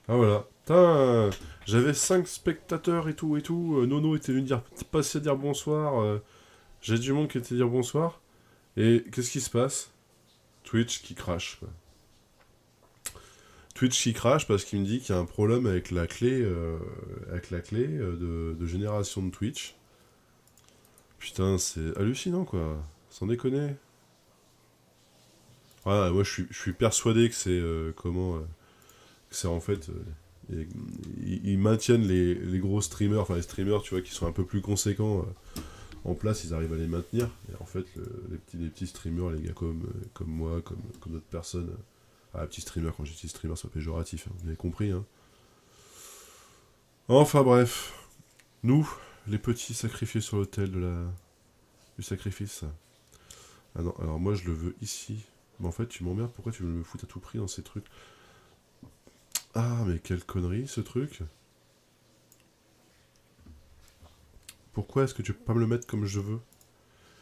Ah voilà. Putain, j'avais 5 spectateurs et tout et tout. Nono était venu dire, passer dire bonsoir. J'ai du monde qui était dire bonsoir. Et qu'est-ce qui se passe? Twitch qui crache, quoi. Twitch qui crache parce qu'il me dit qu'il y a un problème avec la clé de génération de Twitch. Putain, c'est hallucinant, quoi. Sans déconner. Ah, moi, je suis persuadé que c'est que c'est en fait. Ils maintiennent les gros streamers, enfin les streamers, tu vois, qui sont un peu plus conséquents en place, ils arrivent à les maintenir. Et en fait, les petits streamers, les gars comme moi, comme d'autres personnes. Ah, petits streamers, quand je dis streamer, c'est pas péjoratif, hein, vous avez compris, hein. Enfin bref, nous, les petits sacrifiés sur l'autel du sacrifice. Ah non, alors moi je le veux ici. Mais en fait, tu m'emmerdes, pourquoi tu veux me foutre à tout prix dans ces trucs? Ah, mais quelle connerie ce truc. Pourquoi est-ce que tu peux pas me le mettre comme je veux?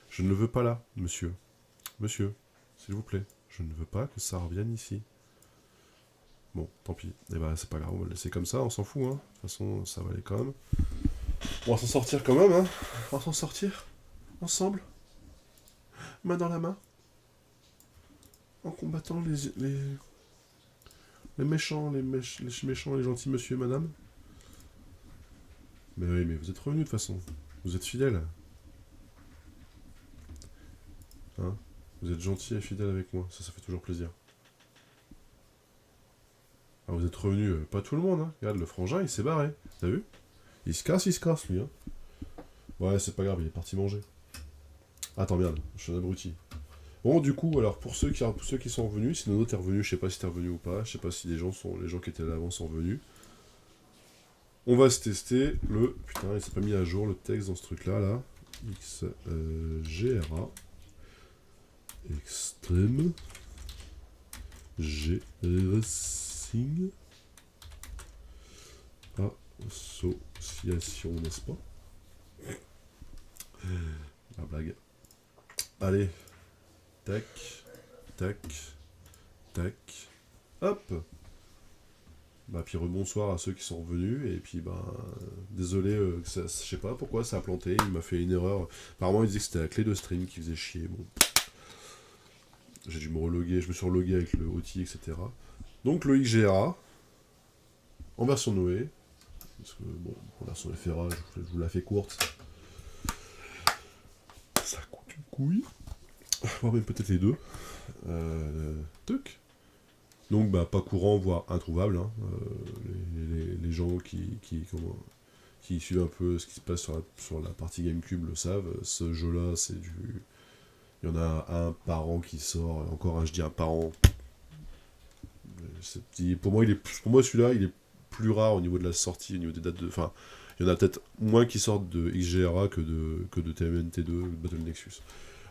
Je ne le veux pas là, monsieur. Monsieur, s'il vous plaît, je ne veux pas que ça revienne ici. Bon, tant pis. Eh ben, c'est pas grave, on va le laisser comme ça, on s'en fout, hein. De toute façon, ça va aller quand même. On va s'en sortir quand même, hein. On va s'en sortir. Ensemble. Main dans la main. En combattant les méchants, les méchants, les gentils monsieur et madame. Mais oui, mais vous êtes revenus de toute façon. Vous êtes fidèles. Hein. Vous êtes gentils et fidèles avec moi. Ça fait toujours plaisir. Ah, vous êtes revenus, pas tout le monde, hein. Regarde, le frangin, il s'est barré. T'as vu? Il se casse, lui, hein. Ouais, c'est pas grave, il est parti manger. Attends, merde, je suis un abruti. Bon, du coup, alors, pour ceux qui sont revenus, si Nono t'es revenu, je sais pas si t'es revenu ou pas, je sais pas si les gens qui étaient là avant sont revenus. On va se tester le... Putain, il s'est pas mis à jour le texte dans ce truc-là, là. XGRA. Extreme. G-Racing. Association, n'est-ce pas? La blague. Allez. Tac. Tac. Tac. Hop. Bah, puis rebonsoir à ceux qui sont revenus, et puis bah, désolé, que ça, je sais pas pourquoi ça a planté, il m'a fait une erreur. Apparemment il disait que c'était la clé de stream qui faisait chier, bon. J'ai dû me reloguer, je me suis relogué avec le OT, etc. Donc le XGRA, en version Noé, parce que bon, en version FRA, je vous la fais courte. Ça coûte une couille, voire même peut-être les deux. Tuc. Donc, bah, pas courant, voire introuvable. Hein. Les gens qui suivent un peu ce qui se passe sur la partie GameCube le savent. Ce jeu-là, c'est du. Il y en a un par an qui sort. Encore un, je dis un par an. Pour moi, celui-là, il est plus rare au niveau de la sortie, au niveau des dates de. Enfin, il y en a peut-être moins qui sortent de XGRA que de TMNT2, Battle Nexus.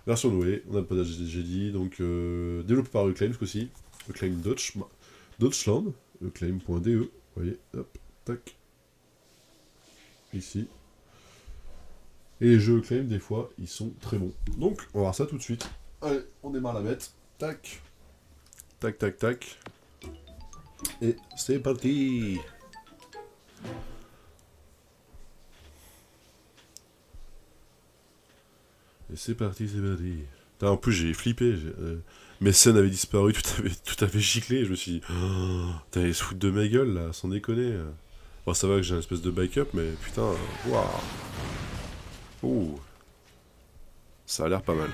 Version Noé, on a le pas j'ai dit, donc développé par Reclaim ce coup-ci. Reclaim Deutschland, reclaim.de, vous voyez, hop, tac, ici. Et les jeux Reclaim, des fois, ils sont très bons. Donc, on va voir ça tout de suite. Allez, on démarre la bête. Tac, tac, tac, tac. Et c'est parti. Et c'est parti, c'est parti. Putain, en plus, j'ai flippé. Mes scènes avaient disparu, tout avait giclé. Et je me suis dit, oh, t'allais se foutre de ma gueule là, sans déconner. Bon, ça va que j'ai un espèce de backup, mais putain, waouh. Ouh, ça a l'air pas mal.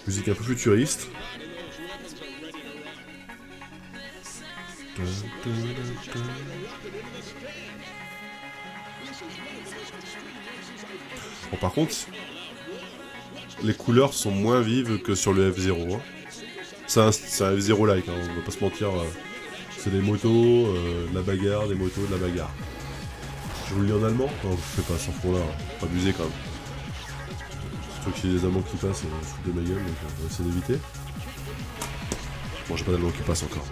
Musique un peu futuriste. Bon, par contre, les couleurs sont moins vives que sur le F0. Hein. C'est un F0-like, hein, on va pas se mentir. C'est des motos, de la bagarre, des motos, de la bagarre. Je vous le lis en allemand? Non, je sais pas, sans fond là, pas abuser quand même. Surtout qu'il y a des Allemands qui passent, ils se foutent de ma gueule, donc on va essayer d'éviter. Bon, j'ai pas d'Allemands qui passent encore.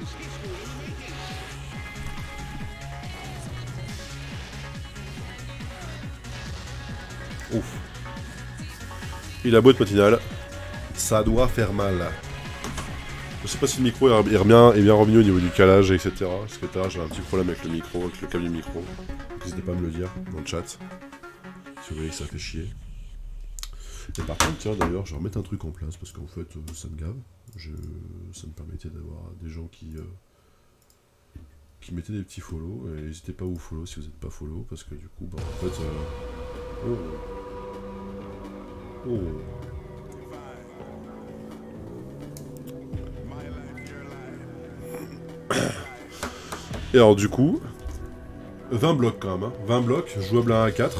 Ouf. Et la boîte matinale, ça doit faire mal. Je sais pas si le micro est bien revenu au niveau du calage, etc. Parce que j'ai un petit problème avec le micro, avec le câble du micro. N'hésitez pas à me le dire dans le chat. Si vous voyez que ça fait chier. Et par contre, tiens, d'ailleurs, je vais remettre un truc en place parce qu'en fait, ça me gave. Ça me permettait d'avoir des gens qui mettaient des petits follow. Et n'hésitez pas à vous follow si vous n'êtes pas follow parce que du coup, bah, en fait. Oh. Et alors, du coup, 20 blocs quand même. Hein. 20 blocs, jouable à 1-4.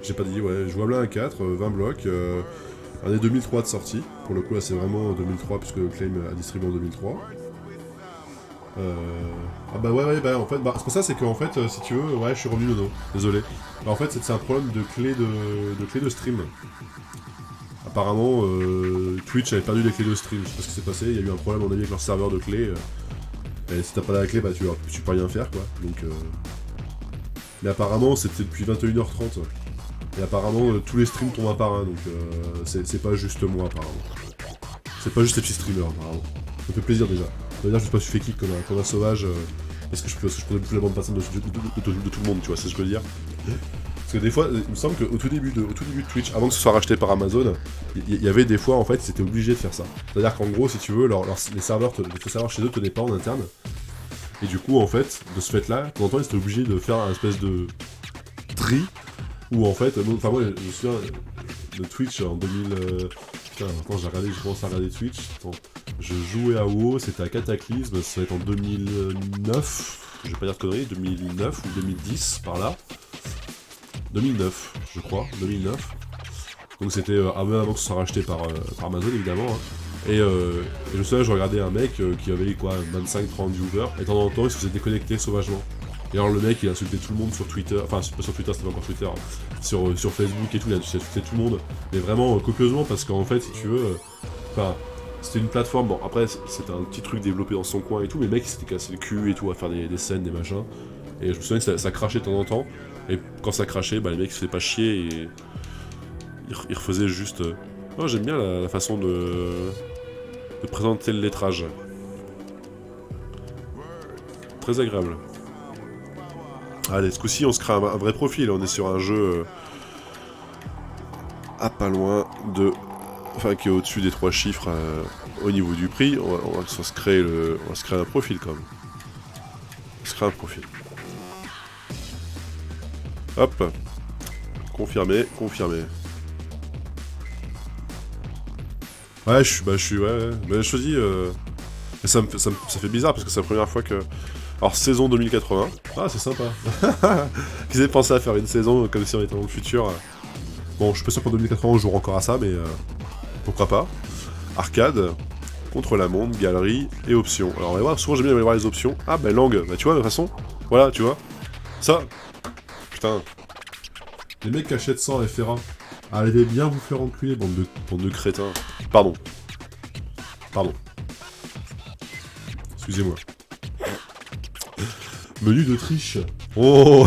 J'ai pas dit, ouais, jouable à 1-4, 20 blocs. Année 2003 de sortie. Pour le coup, là, c'est vraiment 2003, puisque Claim a distribué en 2003. Ah bah ouais, bah en fait, c'est pour ça, c'est qu'en fait, si tu veux, ouais, je suis revenu nono, désolé. Bah, en fait, c'est un problème de clé de stream. Apparemment, Twitch avait perdu les clés de stream, je sais pas ce qui s'est passé, il y a eu un problème, à mon avis, avec leur serveur de clés. Et si t'as pas la clé, bah tu peux rien faire, quoi. Donc, mais apparemment, c'était depuis 21h30. Et apparemment, tous les streams tombent un par un, donc c'est pas juste moi, apparemment. C'est pas juste les petits streamers, apparemment. Ça me fait plaisir déjà. Ça veut dire que je me suis fait kick comme un sauvage. Est-ce que je peux bouffer la bande passante de tout le monde, tu vois, c'est ce que je veux dire. Parce que des fois, il me semble qu'au tout début de Twitch, avant que ce soit racheté par Amazon, il y avait des fois, en fait, c'était obligé de faire ça. C'est-à-dire qu'en gros, si tu veux, les serveurs chez eux tenaient pas en interne. Et du coup, en fait, de ce fait-là, de temps en temps, ils étaient obligés de faire un espèce de tri, où en fait, enfin moi, je me souviens de Twitch en 2000... Putain, quand j'ai commencé à regarder Twitch, je jouais à WoW, c'était à Cataclysme, ça va être en 2009, je vais pas dire de conneries, 2009 ou 2010, par là. 2009, je crois, 2009. Donc c'était avant que ce soit racheté par Amazon, évidemment. Hein. Et je me souviens, je regardais un mec qui avait quoi, 25-30 viewers, et de temps en temps, il se faisait déconnecter sauvagement. Et alors le mec, il insultait tout le monde sur Twitter, enfin pas sur Twitter, c'était pas encore Twitter, sur Facebook et tout, il insultait tout le monde, mais vraiment copieusement, parce qu'en fait, si tu veux, c'était une plateforme, bon après c'était un petit truc développé dans son coin et tout, mais le mec il s'était cassé le cul et tout, à faire des scènes, des machins, et je me souviens que ça crachait de temps en temps, et quand ça crachait, bah les mecs se faisaient pas chier, et ils refaisaient juste... Oh, j'aime bien la façon de présenter le lettrage. Très agréable. Allez, ce coup-ci, on se crée un vrai profil. On est sur un jeu à pas loin de... Enfin, qui est au-dessus des 3 chiffres au niveau du prix. On va se créer un profil, quand même. On se crée un profil. Hop. Confirmé. Ouais, je suis... Ouais. Mais je te dis... Ça fait bizarre, parce que c'est la première fois que... Alors, saison 2080. Ah, c'est sympa. Qu'ils aient pensé à faire une saison comme si on était dans le futur. Bon, je suis pas sûr qu'en 2080 on jouera encore à ça, mais pourquoi pas. Arcade, contre la montre, galerie et options. Alors, on va voir, souvent j'aime bien aller voir les options. Ah, bah, langue, bah, tu vois, de toute façon. Voilà, tu vois. Ça. Putain. Les mecs qui achètent ça en FRA. Allez bien vous faire enculer, bande de crétins. Pardon. Excusez-moi. Menu de triche. Oh.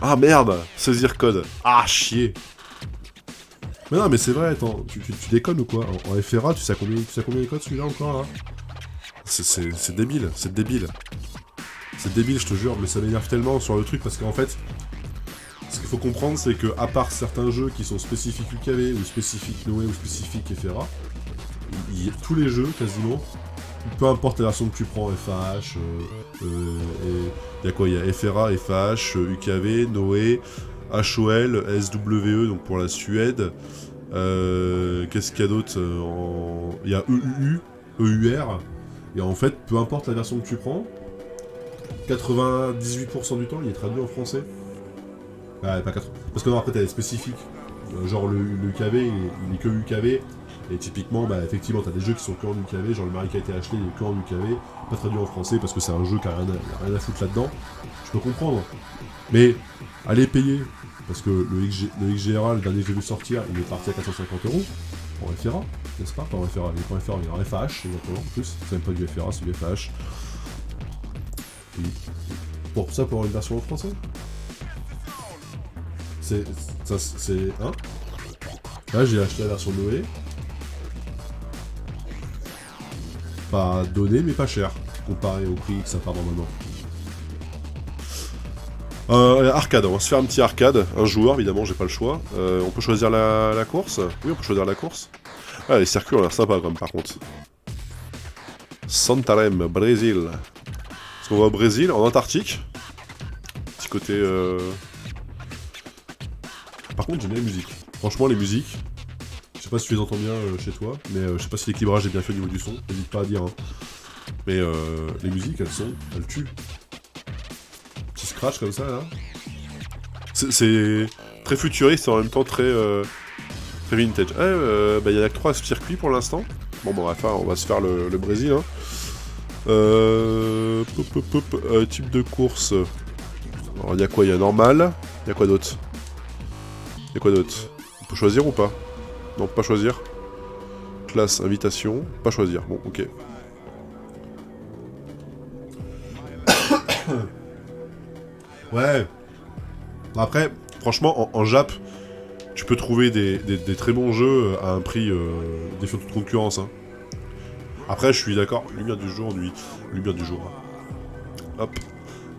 Ah merde. Saisir code. Ah chier. Mais non mais c'est vrai, attends, tu déconnes ou quoi? En FRA, tu sais combien les codes celui-là encore là? C'est débile, c'est débile. C'est débile, je te jure, mais ça m'énerve tellement sur le truc parce qu'en fait, ce qu'il faut comprendre, c'est que à part certains jeux qui sont spécifiques UKV ou spécifiques Noé ou spécifiques FRA, tous les jeux quasiment, peu importe la version que tu prends, FAH, il y a quoi? Il y a FRA, FAH, UKV, Noé, HOL, SWE, donc pour la Suède. Qu'est-ce qu'il y a d'autre? Il y a EUU, EUR. Et en fait, peu importe la version que tu prends, 98% du temps, il est traduit en français. Pas 80. Parce que non, après, t'as les spécifiques. Genre le UKV, il est que UKV. Et typiquement, bah effectivement, t'as des jeux qui sont que en UKV, genre le Mario qui a été acheté, il est que en UKV, pas traduit en français parce que c'est un jeu qui a rien à foutre là-dedans. Je peux comprendre. Mais allez payer, parce que le XGRA, le dernier que j'ai vu sortir, il est parti à 450€ en FRA, n'est-ce pas? Pas en FRA, il est pas en FRA, il est en FAH, exactement, en plus. C'est même pas du FRA, c'est du FAH. Et pour ça, pour avoir une version en français. C'est... Hein? Là, j'ai acheté la version Noé. pas donné, mais pas cher, comparé au prix que ça part normalement. Arcade, on va se faire un petit arcade, un joueur évidemment, j'ai pas le choix. On peut choisir la course. Oui, on peut choisir la course. Ah, les circuits ont l'air sympa quand même par contre. Santarém, Brésil. Est-ce qu'on va au Brésil, en Antarctique? Petit côté... Par contre, j'aime bien les musiques. Franchement, les musiques, je sais pas si tu les entends bien chez toi, mais je sais pas si l'équilibrage est bien fait au niveau du son, n'hésite pas à dire. Hein. Mais les musiques, elles tuent. Petit scratch comme ça, là. C'est très futuriste et en même temps très vintage. Bah, y a que 3 circuits pour l'instant. Bon, bah, on va se faire le Brésil. Hein. Type de course. Alors, il y a quoi? Il y a normal. Il y a quoi d'autre? Il y a quoi d'autre? On peut choisir ou pas? Non, pas choisir. Classe, invitation. Pas choisir. Bon, ok. Ouais. Après, franchement, en Jap, tu peux trouver des très bons jeux à un prix défiant toute concurrence. Hein. Après, je suis d'accord. Lumière du jour, nuit. Lumière du jour. Hop.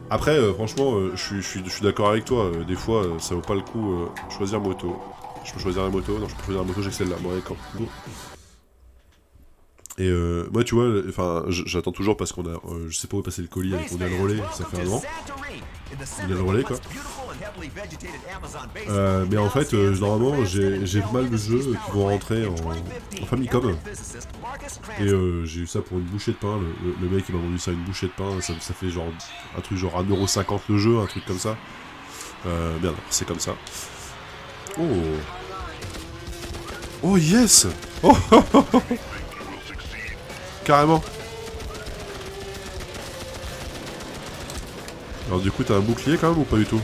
Après, franchement, je suis d'accord avec toi. Des fois, ça vaut pas le coup choisir moto. Je peux choisir la moto. Non, je peux choisir la moto, j'ai que celle-là. Bon, d'accord. Go. Et moi, tu vois, enfin, j'attends toujours parce qu'on a, je sais pas où est passé le colis avec on a le relais, ça fait un an. On a le relais, quoi. Mais en fait, normalement, j'ai pas mal de jeux qui vont rentrer en Famicom. Et j'ai eu ça pour une bouchée de pain. Le mec, il m'a vendu ça une bouchée de pain. Ça fait genre un truc genre 1,50€ le jeu, un truc comme ça. Merde, c'est comme ça. Oh. Oh yes. Oh. Carrément. Alors du coup t'as un bouclier quand même ou pas du tout?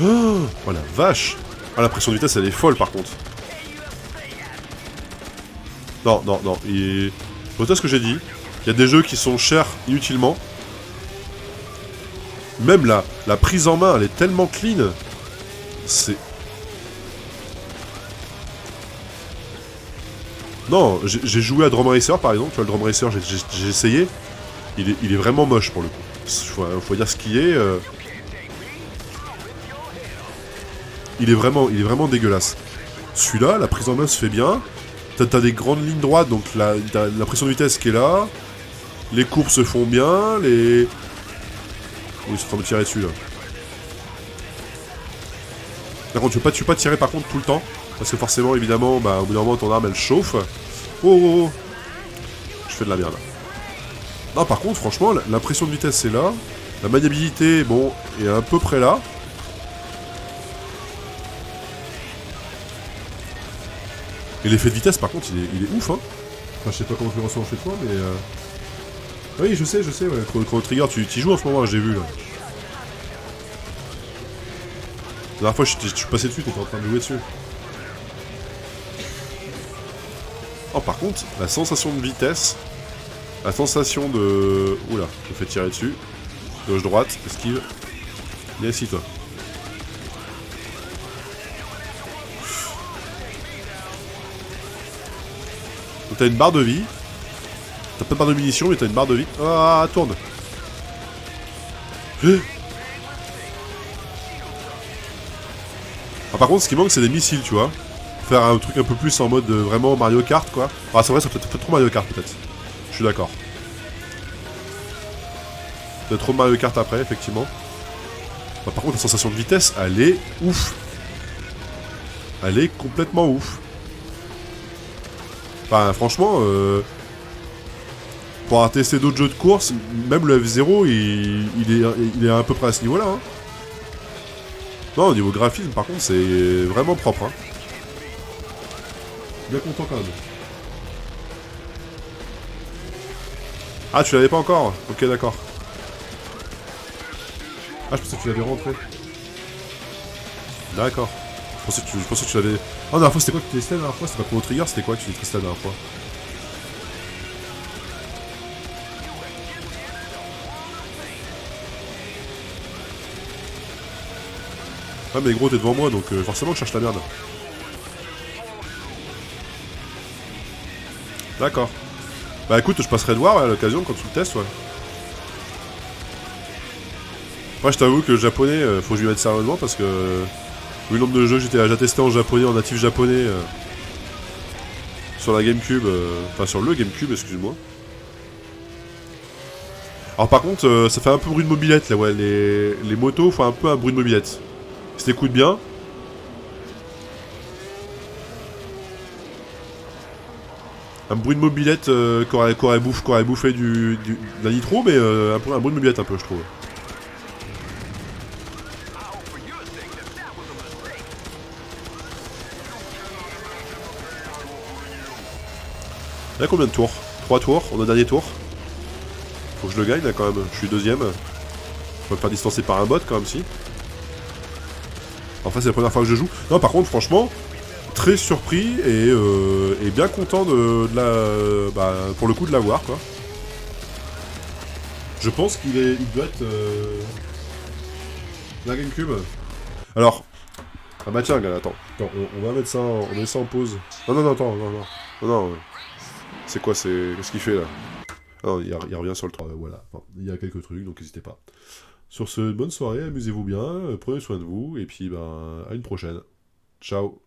Oh la vache. Ah la pression de vitesse elle est folle par contre. Non, non, non. Je vois ce que j'ai dit. Il y a des jeux qui sont chers inutilement. Même la prise en main elle est tellement clean. C'est... Non, j'ai joué à Drum Racer par exemple, tu vois le Drum Racer j'ai essayé, il est vraiment moche pour le coup. Faut dire ce qu'il est. Il est vraiment dégueulasse. Celui-là, la prise en main se fait bien. T'as des grandes lignes droites, donc la pression de vitesse qui est là. Les courbes se font bien, les... Oh, ils sont en train de me tirer dessus là. Par contre, tu peux pas tirer par contre tout le temps. Parce que forcément, évidemment, bah, au bout d'un moment, ton arme elle chauffe. Oh. Je fais de la merde. Non, par contre, franchement, l'impression de vitesse c'est là. La maniabilité, bon, est à peu près là. Et l'effet de vitesse, par contre, il est ouf, hein. Enfin, je sais pas comment tu le ressens chez toi, mais... Oui, je sais, ouais. Chrono Trigger, tu y joues en ce moment, j'ai vu, là. La dernière fois, je suis passé dessus, t'étais en train de jouer dessus. Oh, par contre, la sensation de vitesse, la sensation de... Oula, je me fais tirer dessus. Gauche-droite, esquive. Viens ici, toi. Donc, t'as une barre de vie. T'as pas de barre de munitions, mais t'as une barre de vie. Ah, tourne. Ah, par contre, ce qui manque, c'est des missiles, tu vois. Faire un truc un peu plus en mode vraiment Mario Kart, quoi. Ah, c'est vrai, ça fait trop Mario Kart, peut-être. Je suis d'accord. Peut-être trop Mario Kart après, effectivement. Bah, par contre, la sensation de vitesse, elle est ouf. Elle est complètement ouf. Enfin, franchement, pour avoir testé d'autres jeux de course, même le F0, il est à peu près à ce niveau-là. Hein. Non, au niveau graphisme, par contre, c'est vraiment propre. Hein. Bien content quand même. Ah, tu l'avais pas encore? Ok, d'accord. Ah, je pensais que tu l'avais rentré. D'accord. Je pensais que tu l'avais... Ah, la dernière fois, c'était quoi que tu testais la dernière fois? C'était pas Chrono Trigger, c'était quoi que tu testais la dernière fois? Ah, mais gros, t'es devant moi, donc forcément, je cherche la merde. D'accord. Bah écoute, je passerai te voir ouais, à l'occasion quand tu le testes, ouais. Moi, je t'avoue que le japonais, faut que je lui mette sérieusement parce que vu le nombre de jeux que j'ai déjà testé en japonais, en natif japonais, sur la GameCube, enfin sur le GameCube, excuse-moi. Alors par contre, ça fait un peu bruit de mobilette là, ouais, les motos font un peu un bruit de mobilette. Si t'écoutes bien. Un bruit de mobilette qu'aurait bouffé de la nitro, mais un bruit de mobilette un peu, je trouve. Il y a combien de tours? 3 tours, on a le dernier tour. Faut que je le gagne là quand même, je suis deuxième. Je vais me faire distancer par un bot quand même si. Enfin c'est la première fois que je joue. Non par contre franchement, très surpris et bien content de la... Bah, pour le coup de l'avoir quoi. Je pense il doit être... la GameCube. Alors, ah bah tiens, gars, attends, on va mettre ça on met ça en pause. Non, non, non, attends, non, non, non, non, c'est quoi, qu'est-ce qu'il fait là? Ah non, il revient sur le 3, voilà. Enfin, il y a quelques trucs, donc n'hésitez pas. Sur ce, bonne soirée, amusez-vous bien, prenez soin de vous, et puis ben, à une prochaine. Ciao.